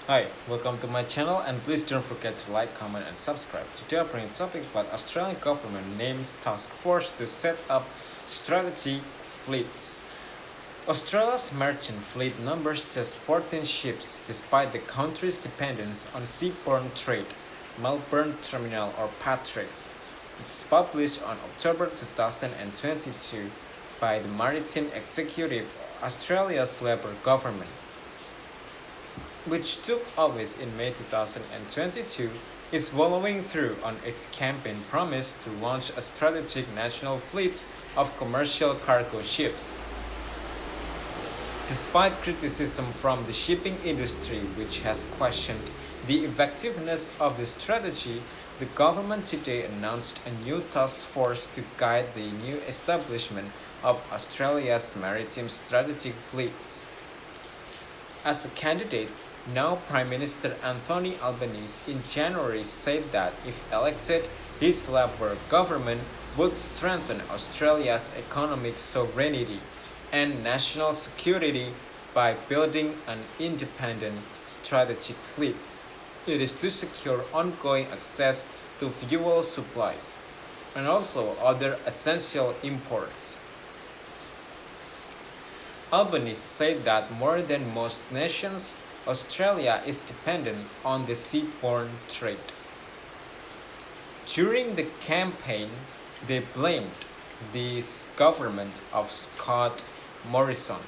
Hi, welcome to my channel and please don't forget to like, comment and subscribe. Today I'm bringing a topic about Australian government names task force to set up strategic fleets. Australia's merchant fleet numbers just 14 ships despite the country's dependence on seaborne trade, Melbourne Terminal or Patrick. It's published on October 2022 by the Maritime Executive, Australia's Labor government, which took office in May 2022, is following through on its campaign promise to launch a strategic national fleet of commercial cargo ships. Despite criticism from the shipping industry, which has questioned the effectiveness of the strategy, the government today announced a new task force to guide the new establishment of Australia's maritime strategic fleets. As a candidate, now Prime Minister Anthony Albanese in January said that if elected, his Labor government would strengthen Australia's economic sovereignty and national security by building an independent strategic fleet. It is to secure ongoing access to fuel supplies and also other essential imports. Albanese said that more than most nations, Australia is dependent on the seaborne trade. During the campaign, they blamed the government of Scott Morrison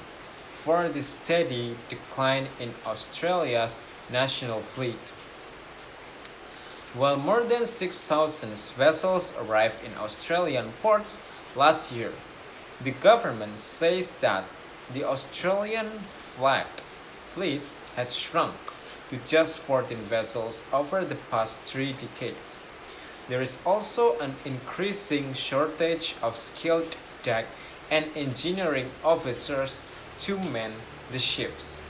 for the steady decline in Australia's national fleet. While more than 6,000 vessels arrived in Australian ports last year, the government says that the Australian flagged fleet had shrunk to just 14 vessels over the past 3 decades. There is also an increasing shortage of skilled deck and engineering officers to man the ships.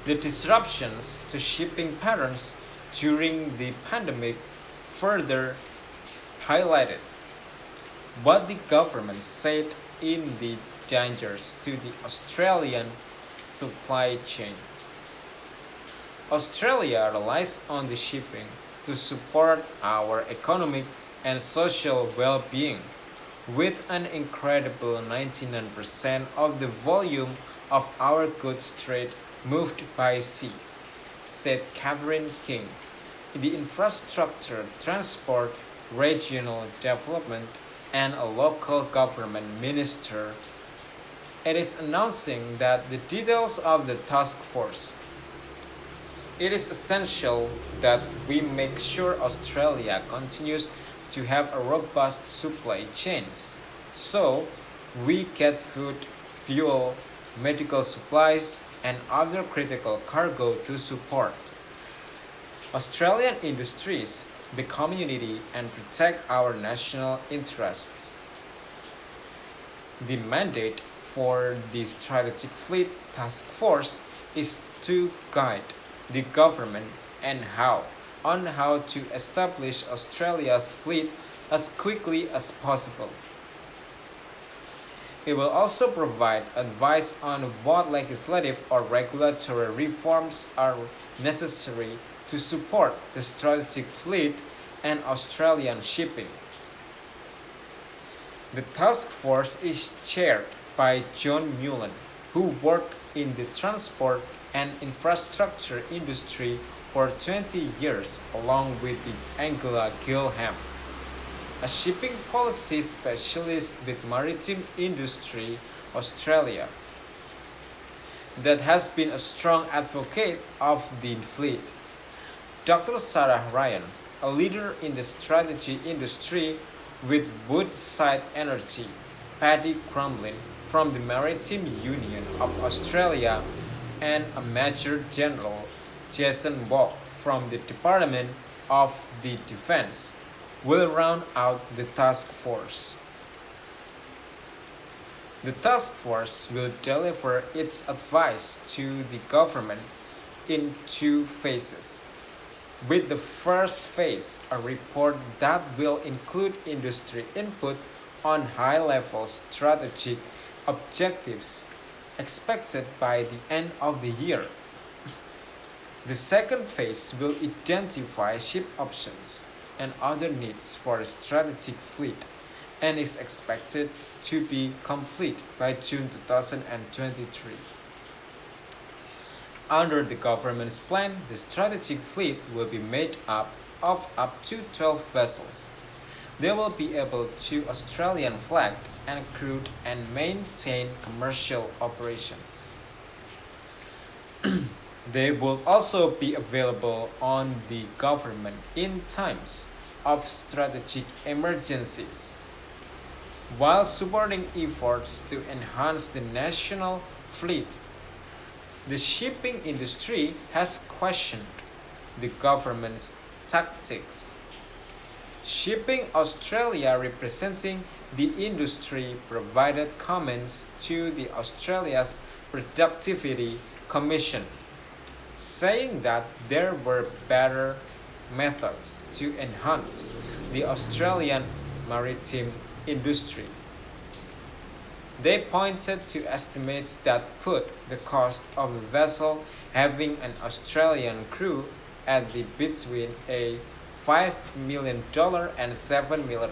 The disruptions to shipping patterns during the pandemic further highlighted what the government said in the dangers to the Australian supply chains. Australia relies on the shipping to support our economic and social well-being, with an incredible 99% of the volume of our goods trade moved by sea, said Catherine King, the Infrastructure, Transport, Regional Development and a local government minister. It is announcing that the details of the task force. It is essential that we make sure Australia continues to have a robust supply chains so we get food, fuel, medical supplies and other critical cargo to support Australian industries, the community and protect our national interests. The mandate for the Strategic Fleet Task Force is to guide the government on how to establish Australia's fleet as quickly as possible. It will also provide advice on what legislative or regulatory reforms are necessary to support the strategic fleet and Australian shipping. The task force is chaired by John Mullen, who worked in the transport and infrastructure industry for 20 years along with Angela Gilham, a shipping policy specialist with Maritime Industry Australia, that has been a strong advocate of the fleet. Dr. Sarah Ryan, a leader in the strategy industry with Woodside Energy, Paddy Crumlin from the Maritime Union of Australia, and a Major General Jason Walk from the Department of the Defense will round out the task force. The task force will deliver its advice to the government in 2 phases. With the first phase, a report that will include industry input on high-level strategic objectives expected by the end of the year. The second phase will identify ship options and other needs for a strategic fleet and is expected to be complete by June 2023. Under the government's plan, the strategic fleet will be made up to 12 vessels. They will be able to Australian flagged and crewed and maintain commercial operations. They will also be available on the government in times of strategic emergencies, while supporting efforts to enhance the national fleet. The shipping industry has questioned the government's tactics. Shipping Australia, representing the industry, provided comments to the Australia's Productivity Commission, saying that there were better methods to enhance the Australian maritime industry. They pointed to estimates that put the cost of a vessel having an Australian crew at between a $5 million and $7 million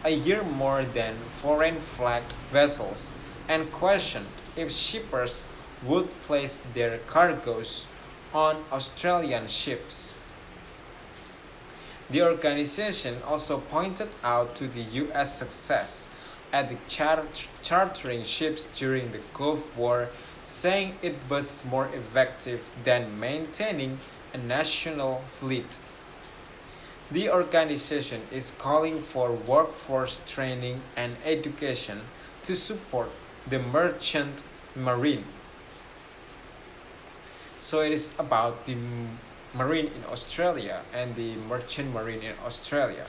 a year more than foreign flagged vessels, and questioned if shippers would place their cargoes on Australian ships. The organization also pointed out to the U.S. success at the chartering ships during the Gulf War, saying it was more effective than maintaining a national fleet. The organization is calling for workforce training and education to support the merchant marine. So it is about the marine in Australia and the merchant marine in Australia.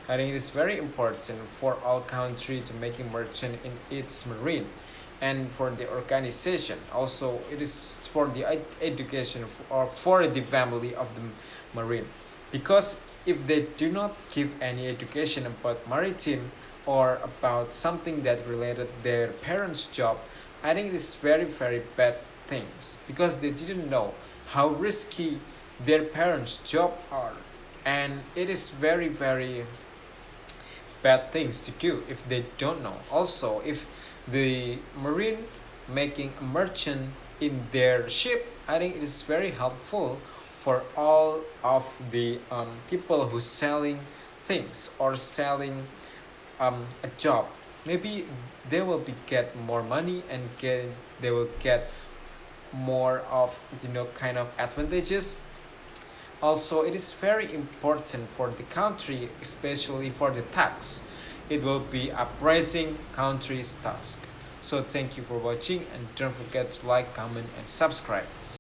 I think it is very important for all country to make a merchant in its marine, and for the organization also it is for the education or for the family of the marine, because if they do not give any education about maritime or about something that related their parents' job, I think it is very bad things, because they didn't know how risky their parents' job are, and it is very bad things to do if they don't know. Also, if the marine making a merchant in their ship, I think it is very helpful for all of the people who selling things or selling a job. Maybe they will be get more money and they will get more of kind of advantages. Also, it is very important for the country, especially for the tax. It will be a pressing country's task. So thank you for watching, and don't forget to like, comment, and subscribe.